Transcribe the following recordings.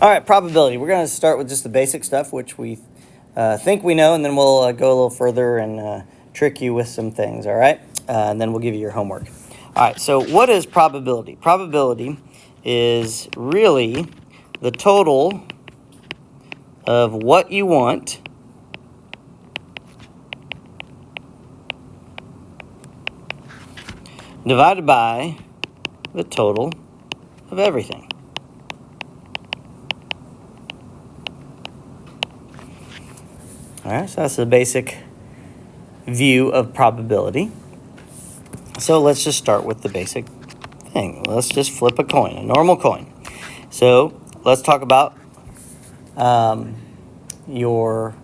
All right, probability. We're going to start with just the basic stuff, which we think we know, and then we'll go a little further and trick you with some things, all right? And then we'll give you your homework. All right, so what is probability? Probability is really the total of what you want divided by the total of everything. All right, so that's the basic view of probability. So let's just start with the basic thing. Let's just flip a coin, a normal coin. So let's talk about your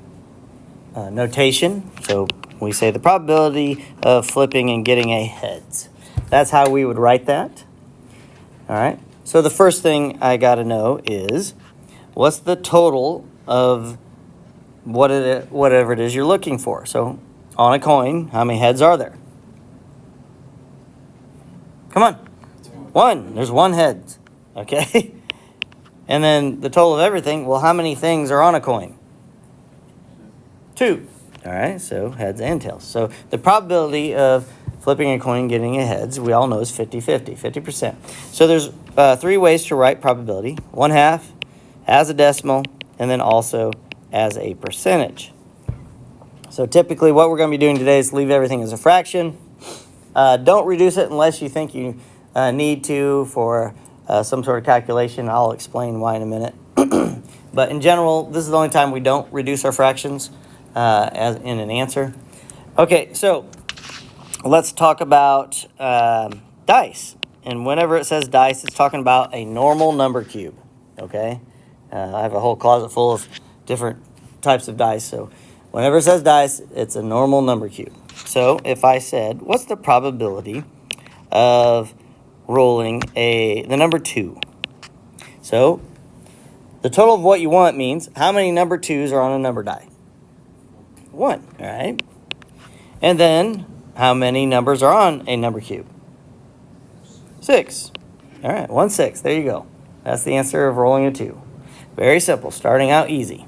notation. So we say the probability of flipping and getting a heads. That's how we would write that. All right. So the first thing I got to know is what's the total of whatever it is you're looking for. So on a coin, how many heads are there? Come on. One. There's one head. Okay. And then the total of everything, well, how many things are on a coin? Two. All right, so heads and tails. So the probability of flipping a coin and getting a heads, we all know is 50-50, 50%. So there's three ways to write probability. 1/2, as a decimal, and then also as a percentage. So typically what we're going to be doing today is leave everything as a fraction. Don't reduce it unless you think you need to for some sort of calculation. I'll explain why in a minute. But in general, this is the only time we don't reduce our fractions as in an answer. Okay, so let's talk about dice. And whenever it says dice, it's talking about a normal number cube. Okay, I have a whole closet full of different types of dice. So whenever it says dice, it's a normal number cube. So if I said, what's the probability of rolling the number 2? So the total of what you want means how many number 2s are on a number die? 1, all right? And then how many numbers are on a number cube? 6. All right, 1 6. There you go. That's the answer of rolling a 2. Very simple, starting out easy.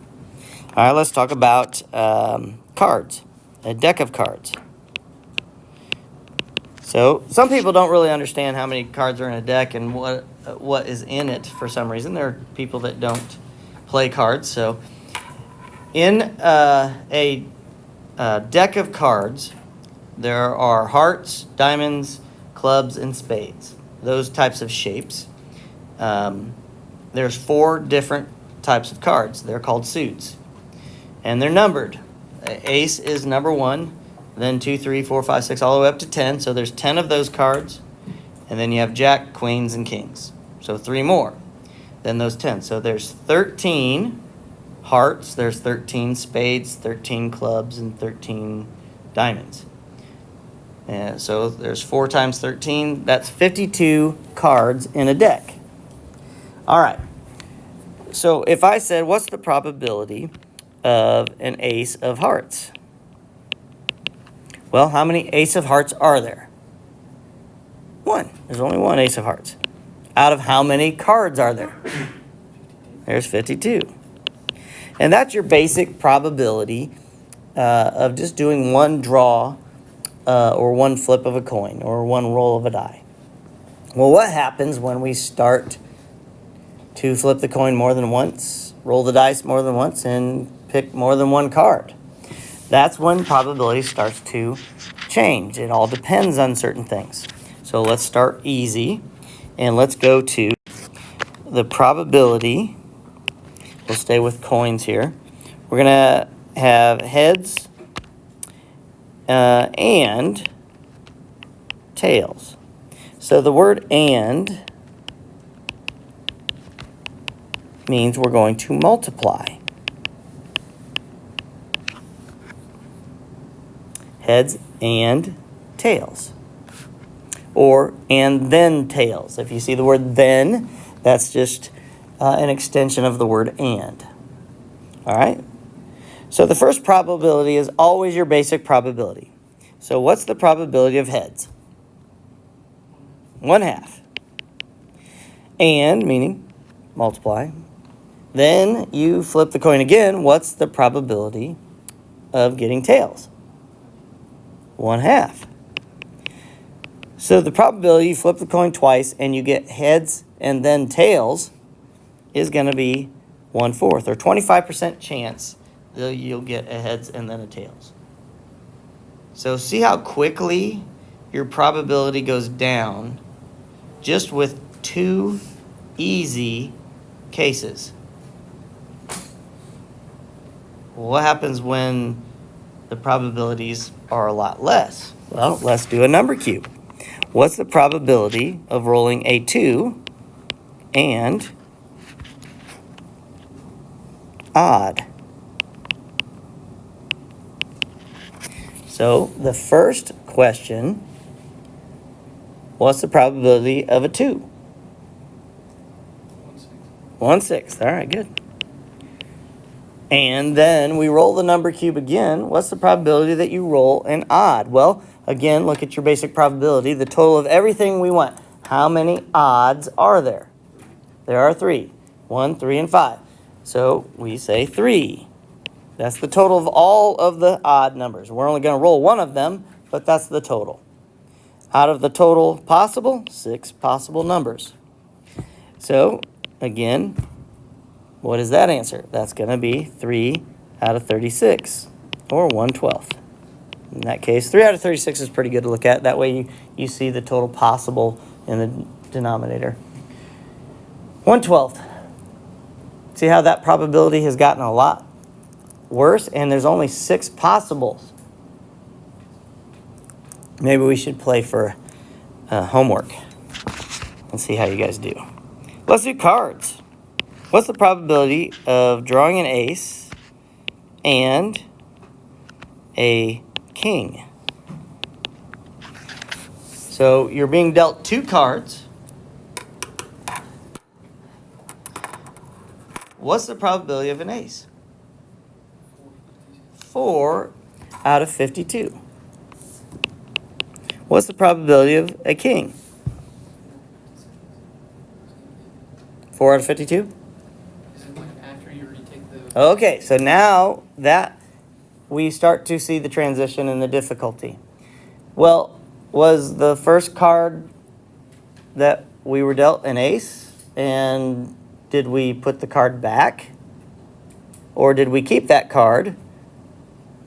All right, let's talk about cards, a deck of cards. So some people don't really understand how many cards are in a deck and what is in it for some reason. There are people that don't play cards. So in a deck of cards, there are hearts, diamonds, clubs, and spades. Those types of shapes. There's 4 different types of cards. They're called suits. And they're numbered. Ace is number 1. Then 2, 3, 4, 5, 6, all the way up to 10. So there's 10 of those cards. And then you have jack, queens, and kings. So 3 more than those 10. So there's 13 hearts. There's 13 spades, 13 clubs, and 13 diamonds. And so there's 4 times 13. That's 52 cards in a deck. All right. So if I said, what's the probability of an ace of hearts? Well, how many ace of hearts are there? 1. There's only 1 ace of hearts. Out of how many cards are there? There's 52. And that's your basic probability of just doing one draw or one flip of a coin or one roll of a die. Well, what happens when we start to flip the coin more than once, roll the dice more than once, and pick more than one card? That's when probability starts to change. It all depends on certain things. So let's start easy, and let's go to the probability. We'll stay with coins here. We're going to have heads and tails. So the word "and" means we're going to multiply. Heads and tails. Or and then tails. If you see the word then, that's just an extension of the word and. All right? So the first probability is always your basic probability. So what's the probability of heads? 1/2. And, meaning multiply. Then you flip the coin again. What's the probability of getting tails? 1/2. So the probability you flip the coin twice and you get heads and then tails is going to be 1/4, or 25% chance that you'll get a heads and then a tails. So see how quickly your probability goes down just with 2 easy cases. What happens when the probabilities are a lot less? Well, let's do a number cube. What's the probability of rolling a 2 and odd? So the first question, what's the probability of a 2? 1/6. All right, good. And then we roll the number cube again. What's the probability that you roll an odd? Well, again, look at your basic probability. The total of everything we want. How many odds are there? There are 3. 1, 3, and 5. So we say 3. That's the total of all of the odd numbers. We're only going to roll one of them, but that's the total. Out of the total possible, 6 possible numbers. So, again, what is that answer? That's going to be 3 out of 36, or 1/12. In that case, 3 out of 36 is pretty good to look at. That way you see the total possible in the denominator. 1/12. See how that probability has gotten a lot worse, and there's only 6 possibles. Maybe we should play for homework and see how you guys do. Let's do cards. What's the probability of drawing an ace and a king? So you're being dealt 2 cards. What's the probability of an ace? 4 out of 52. What's the probability of a king? 4 out of 52? After you retake the... Okay, so now that we start to see the transition and the difficulty. Well, was the first card that we were dealt an ace? And did we put the card back? Or did we keep that card?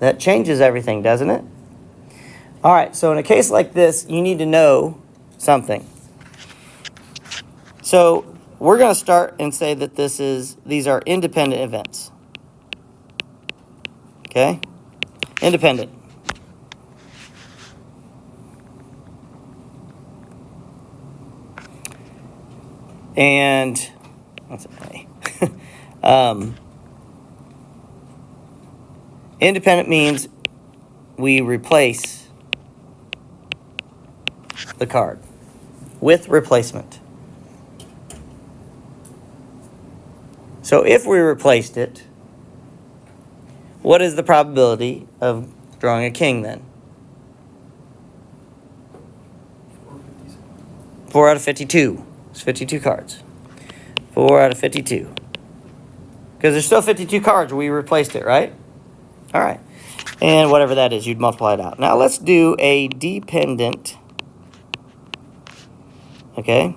That changes everything, doesn't it? All right, so in a case like this, you need to know something. So we're going to start and say that these are independent events. Okay? Independent. And what's it say? Independent means we replace the card with replacement. So if we replaced it, what is the probability of drawing a king then? 4 out of 52. It's 52 cards. 4 out of 52. Because there's still 52 cards. We replaced it, right? All right. And whatever that is, you'd multiply it out. Now let's do a dependent. Okay?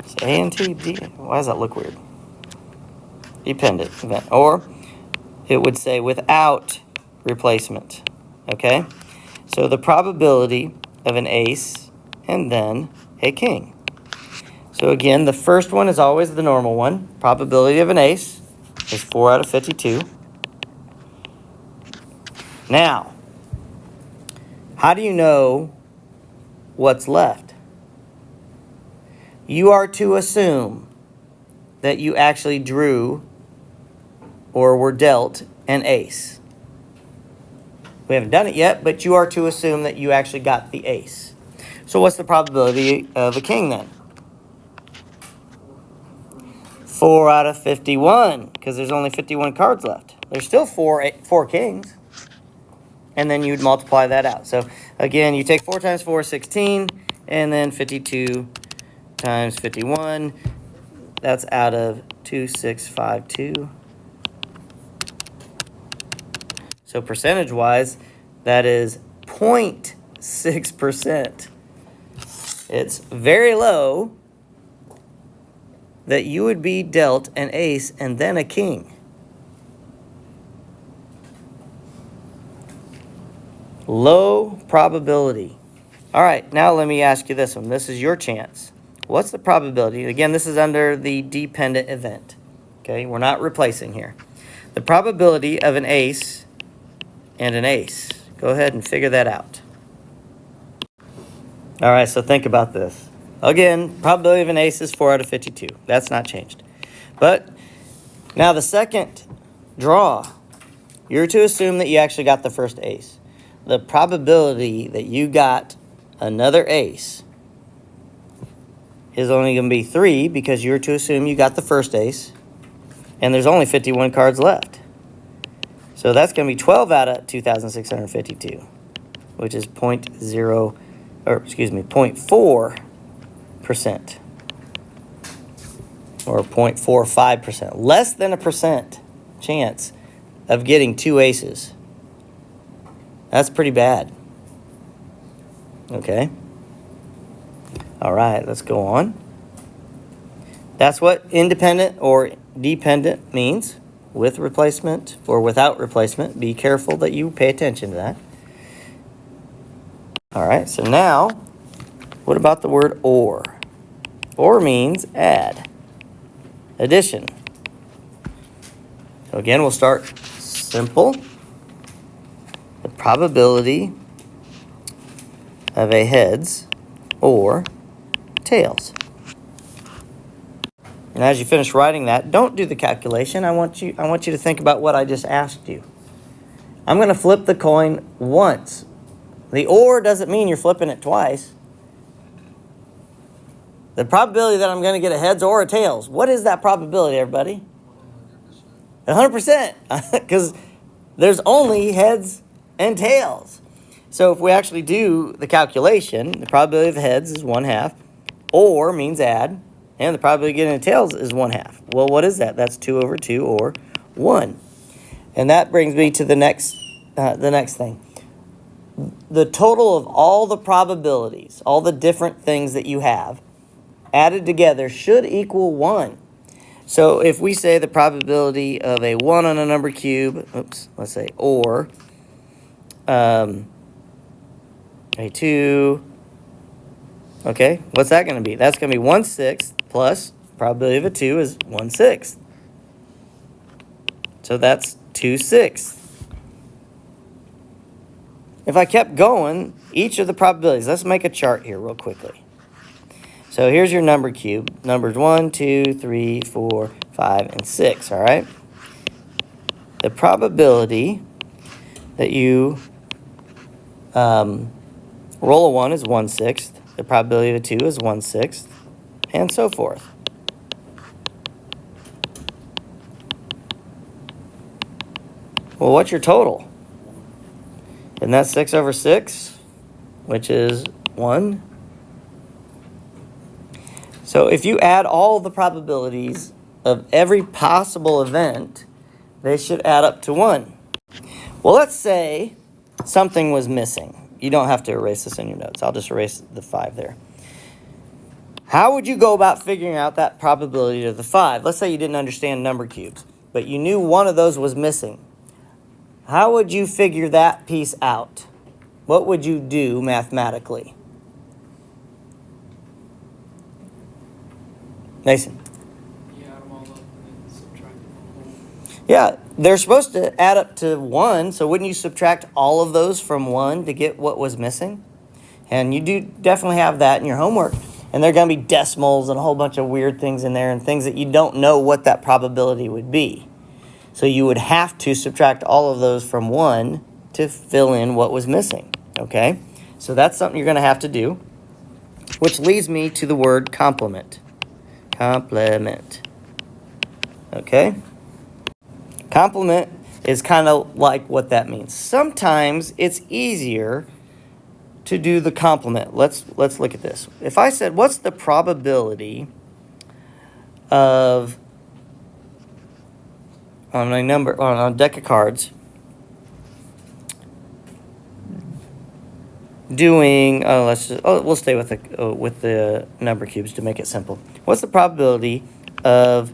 It's A and T. Why does that look weird? Dependent event. Or it would say without replacement. Okay? So the probability of an ace and then a king. So again, the first one is always the normal one. Probability of an ace is 4 out of 52. Now, how do you know what's left? You are to assume that you actually drew or were dealt an ace. We haven't done it yet, but you are to assume that you actually got the ace. So what's the probability of a king then? 4 out of 51, because there's only 51 cards left. There's still four kings. And then you'd multiply that out. So again, you take 4 times 4 is 16, and then 52 times 51. That's out of 2652. So percentage-wise, that is 0.6%. It's very low that you would be dealt an ace and then a king. Low probability. All right, now let me ask you this one. This is your chance. What's the probability? Again, this is under the dependent event. Okay, we're not replacing here. The probability of an ace and an ace. Go ahead and figure that out. All right, so think about this. Again, probability of an ace is 4 out of 52. That's not changed. But now the second draw, you're to assume that you actually got the first ace. The probability that you got another ace is only going to be 3 because you're to assume you got the first ace, and there's only 51 cards left. So that's going to be 12 out of 2,652, which is 0.4%. Or 0.45%. Less than a percent chance of getting 2 aces. That's pretty bad. Okay. All right, let's go on. That's what independent or dependent means. With replacement or without replacement. Be careful that you pay attention to that. All right, so now, what about the word or? Or means add, addition. So again, we'll start simple. The probability of a heads or tails. And as you finish writing that, don't do the calculation. I want you to think about what I just asked you. I'm going to flip the coin once. The or doesn't mean you're flipping it twice. The probability that I'm going to get a heads or a tails. What is that probability, everybody? 100%. Because there's only heads and tails. So if we actually do the calculation, the probability of heads is 1/2. Or means add. And the probability of getting a tails is 1/2. Well, what is that? That's 2 over 2 or 1. And that brings me to the next thing. The total of all the probabilities, all the different things that you have, added together should equal 1. So if we say the probability of a 1 on a number cube, let's say, or a 2, okay, what's that going to be? That's going to be 1/6 plus probability of a 2 is 1/6. So that's 2/6. If I kept going, each of the probabilities, let's make a chart here real quickly. So here's your number cube. Numbers 1, 2, 3, 4, 5, and 6, all right? The probability that you roll a 1 is 1/6. The probability of a 2 is 1/6, and so forth. Well, what's your total? Isn't that 6 over 6, which is 1? So if you add all the probabilities of every possible event, they should add up to 1. Well, let's say something was missing. You don't have to erase this in your notes. I'll just erase the 5 there. How would you go about figuring out that probability of the 5? Let's say you didn't understand number cubes, but you knew one of those was missing. How would you figure that piece out? What would you do mathematically? Mason? You add them all up and then subtract them all. Yeah, they're supposed to add up to 1, so wouldn't you subtract all of those from 1 to get what was missing? And you do definitely have that in your homework. And there are going to be decimals and a whole bunch of weird things in there and things that you don't know what that probability would be. So you would have to subtract all of those from 1 to fill in what was missing, okay? So that's something you're going to have to do, which leads me to the word complement. Complement, okay? Complement is kind of like what that means. Sometimes it's easier to do the complement. Let's look at this. If I said, what's the probability of, on a deck of cards, doing, we'll stay with the number cubes to make it simple. What's the probability of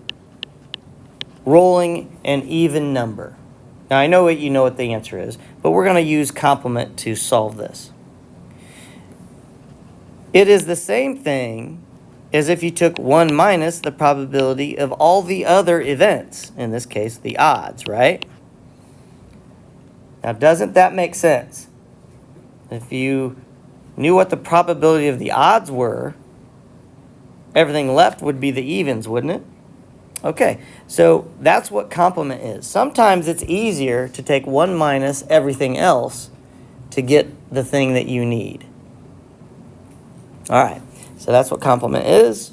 rolling an even number? Now, I know you know what the answer is, but we're going to use complement to solve this. It is the same thing as if you took 1 minus the probability of all the other events, in this case, the odds, right? Now, doesn't that make sense? If you knew what the probability of the odds were, everything left would be the evens, wouldn't it? Okay, so that's what complement is. Sometimes it's easier to take 1 minus everything else to get the thing that you need. All right, so that's what complement is.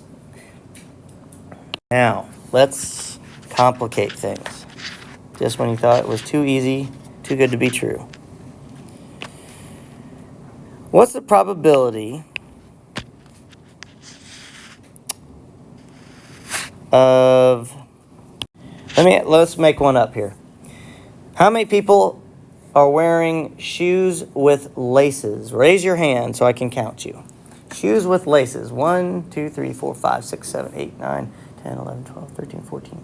Now, let's complicate things. Just when you thought it was too easy, too good to be true. What's the probability of, let's make one up here. How many people are wearing shoes with laces? Raise your hand so I can count you. Shoes with laces. 1, 2, 3, 4, 5, 6, 7, 8, 9, 10, 11, 12, 13, 14,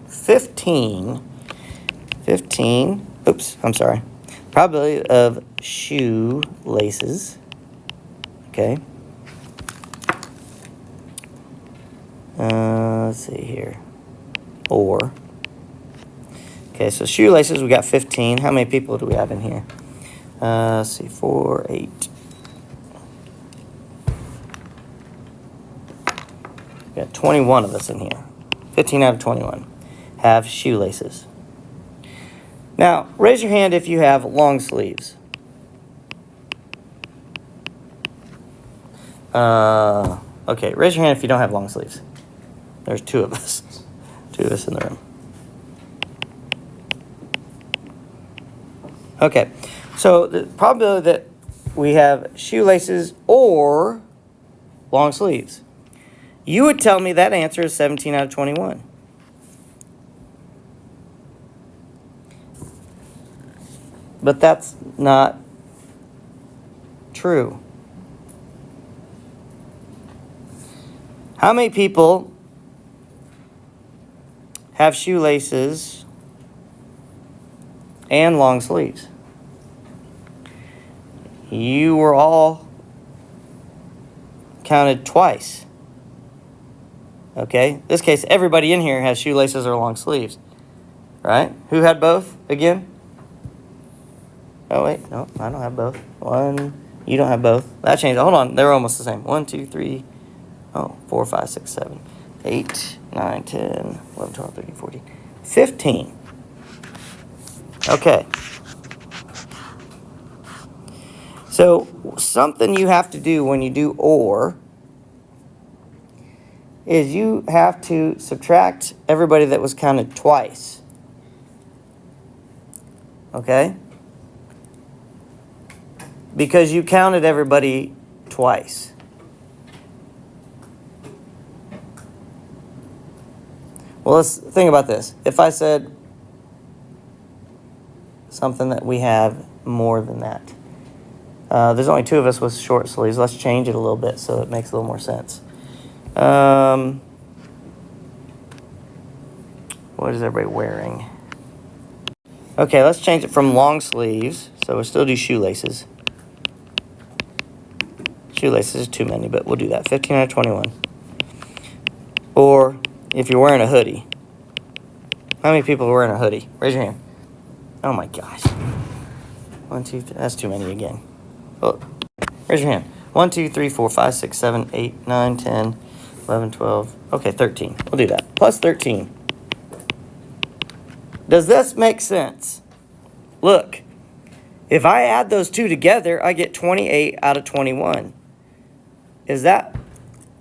15. Oops, I'm sorry. Probability of shoe laces. Okay. Let's see here. Or. Okay, so shoelaces, we got 15. How many people do we have in here? Let's see, 4, 8. We got 21 of us in here. 15 out of 21 have shoelaces. Now, raise your hand if you have long sleeves. Okay, raise your hand if you don't have long sleeves. There's 2 of us. 2 of us in the room. Okay, so the probability that we have shoelaces or long sleeves. You would tell me that answer is 17 out of 21. But that's not true. How many people have shoelaces and long sleeves? You were all counted twice. Okay? In this case, everybody in here has shoelaces or long sleeves. Right? Who had both again? Oh, wait. No, I don't have both. 1. You don't have both. That changed. Hold on. They're almost the same. 1, 2, 3. 4, 5, 6, 7, 8, 9, 10, 11, 12, 13, 14, 15. Okay. So something you have to do when you do or is you have to subtract everybody that was counted twice. Okay? Because you counted everybody twice. Well, let's think about this. If I said something that we have more than that. There's only 2 of us with short sleeves. Let's change it a little bit so it makes a little more sense. What is everybody wearing? Okay, let's change it from long sleeves. So we'll still do shoelaces. Shoelaces are too many, but we'll do that. 15 out of 21. Or if you're wearing a hoodie. How many people are wearing a hoodie? Raise your hand. Oh my gosh. 1, 2, 3. That's too many again. Oh, raise your hand. 1, 2, 3, 4, 5, 6, 7, 8, 9, 10, 11, 12. Okay, 13. We'll do that. Plus 13. Does this make sense? Look, if I add those 2 together, I get 28 out of 21. Is that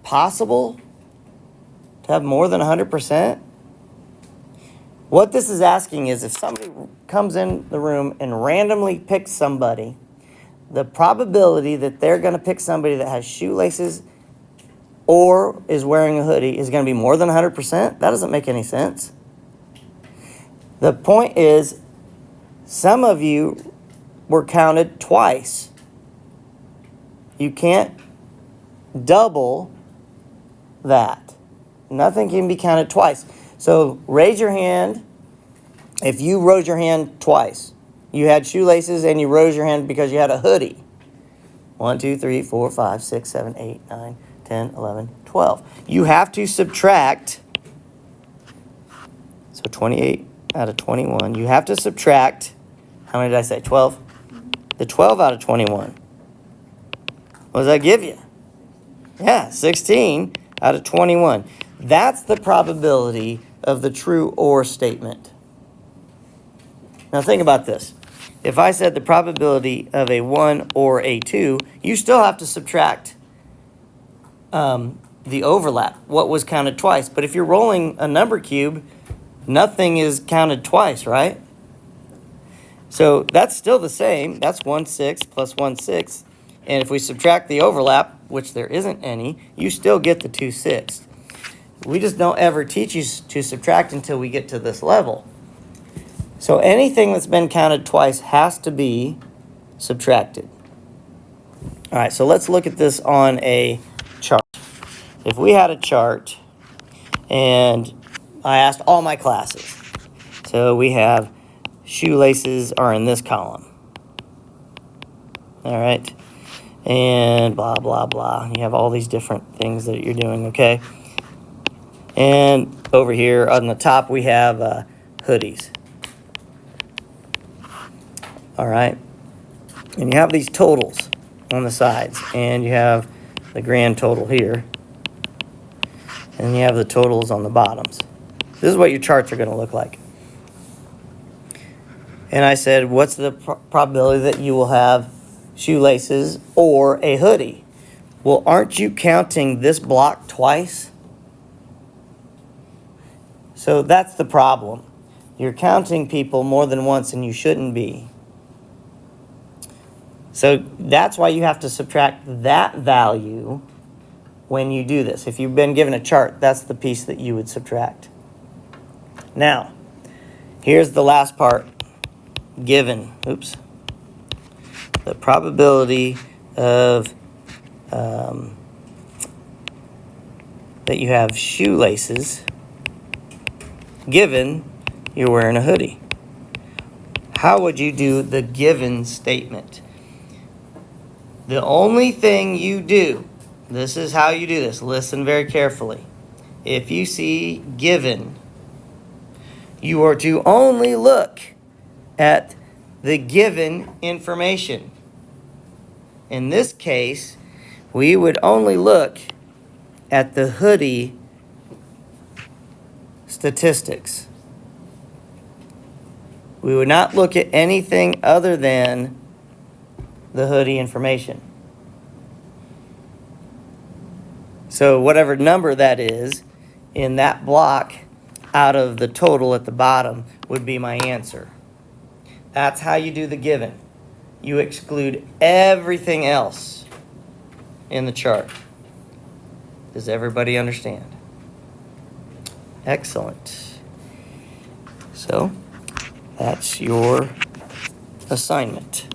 possible? To have more than 100%? What this is asking is if somebody comes in the room and randomly picks somebody, the probability that they're going to pick somebody that has shoelaces or is wearing a hoodie is going to be more than 100%? That doesn't make any sense. The point is, some of you were counted twice. You can't double that. Nothing can be counted twice. So raise your hand if you rose your hand twice. You had shoelaces and you rose your hand because you had a hoodie. 1, 2, 3, 4, 5, 6, 7, 8, 9, 10, 11, 12. You have to subtract. So 28 out of 21. You have to subtract, how many did I say? 12? The 12 out of 21. What does that give you? Yeah, 16 out of 21. That's the probability of the true or statement. Now think about this. If I said the probability of a 1 or a 2, you still have to subtract the overlap, what was counted twice. But if you're rolling a number cube, nothing is counted twice, right? So that's still the same. That's 1/6 plus 1/6. And if we subtract the overlap, which there isn't any, you still get the 2/6. We just don't ever teach you to subtract until we get to this level. So anything that's been counted twice has to be subtracted. All right, so let's look at this on a chart. If we had a chart and I asked all my classes, so we have shoelaces are in this column. All right, and blah, blah, blah. You have all these different things that you're doing, okay? And over here on the top, we have hoodies. All right, and you have these totals on the sides, and you have the grand total here, and you have the totals on the bottoms. This is what your charts are going to look like. And I said, what's the probability that you will have shoelaces or a hoodie? Well, aren't you counting this block twice? So that's the problem. You're counting people more than once, and you shouldn't be. So that's why you have to subtract that value when you do this. If you've been given a chart, that's the piece that you would subtract. Now, here's the last part. Given, the probability of that you have shoelaces given you're wearing a hoodie. How would you do the given statement? The only thing you do, this is how you do this. Listen very carefully. If you see given, you are to only look at the given information. In this case, we would only look at the hoodie statistics. We would not look at anything other than the hoodie information. So whatever number that is in that block out of the total at the bottom would be my answer. That's how you do the given. You exclude everything else in the chart. Does everybody understand? Excellent. So that's your assignment.